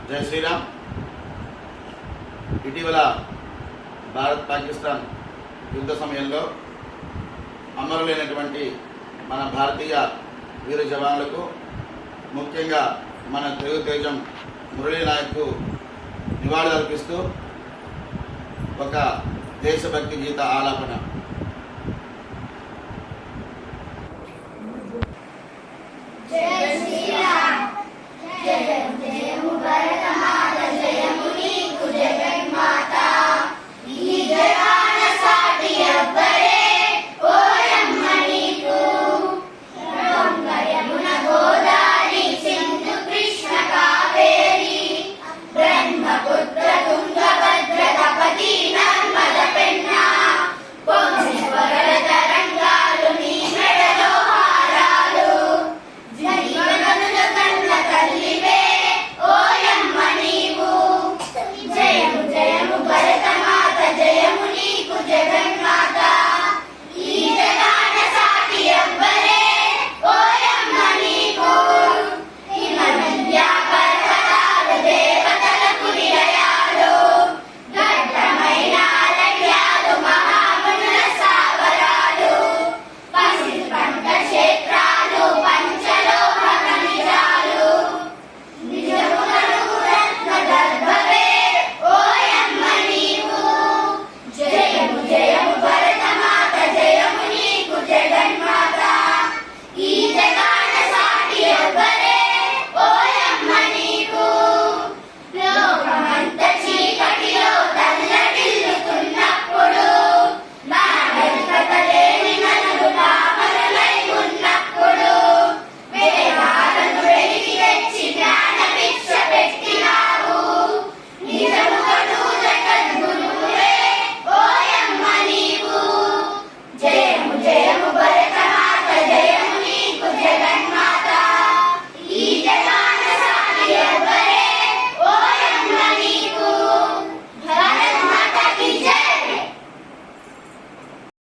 జై శ్రీరామ్. ఇటీవల భారత్ పాకిస్తాన్ యుద్ధ సమయంలో అమరులైనటువంటి మన భారతీయ వీర జవాన్లకు, ముఖ్యంగా మన తెలుగు తేజం మురళీ నాయక్కు నివాళులర్పిస్తూ ఒక దేశభక్తి గీత ఆలాపన. జై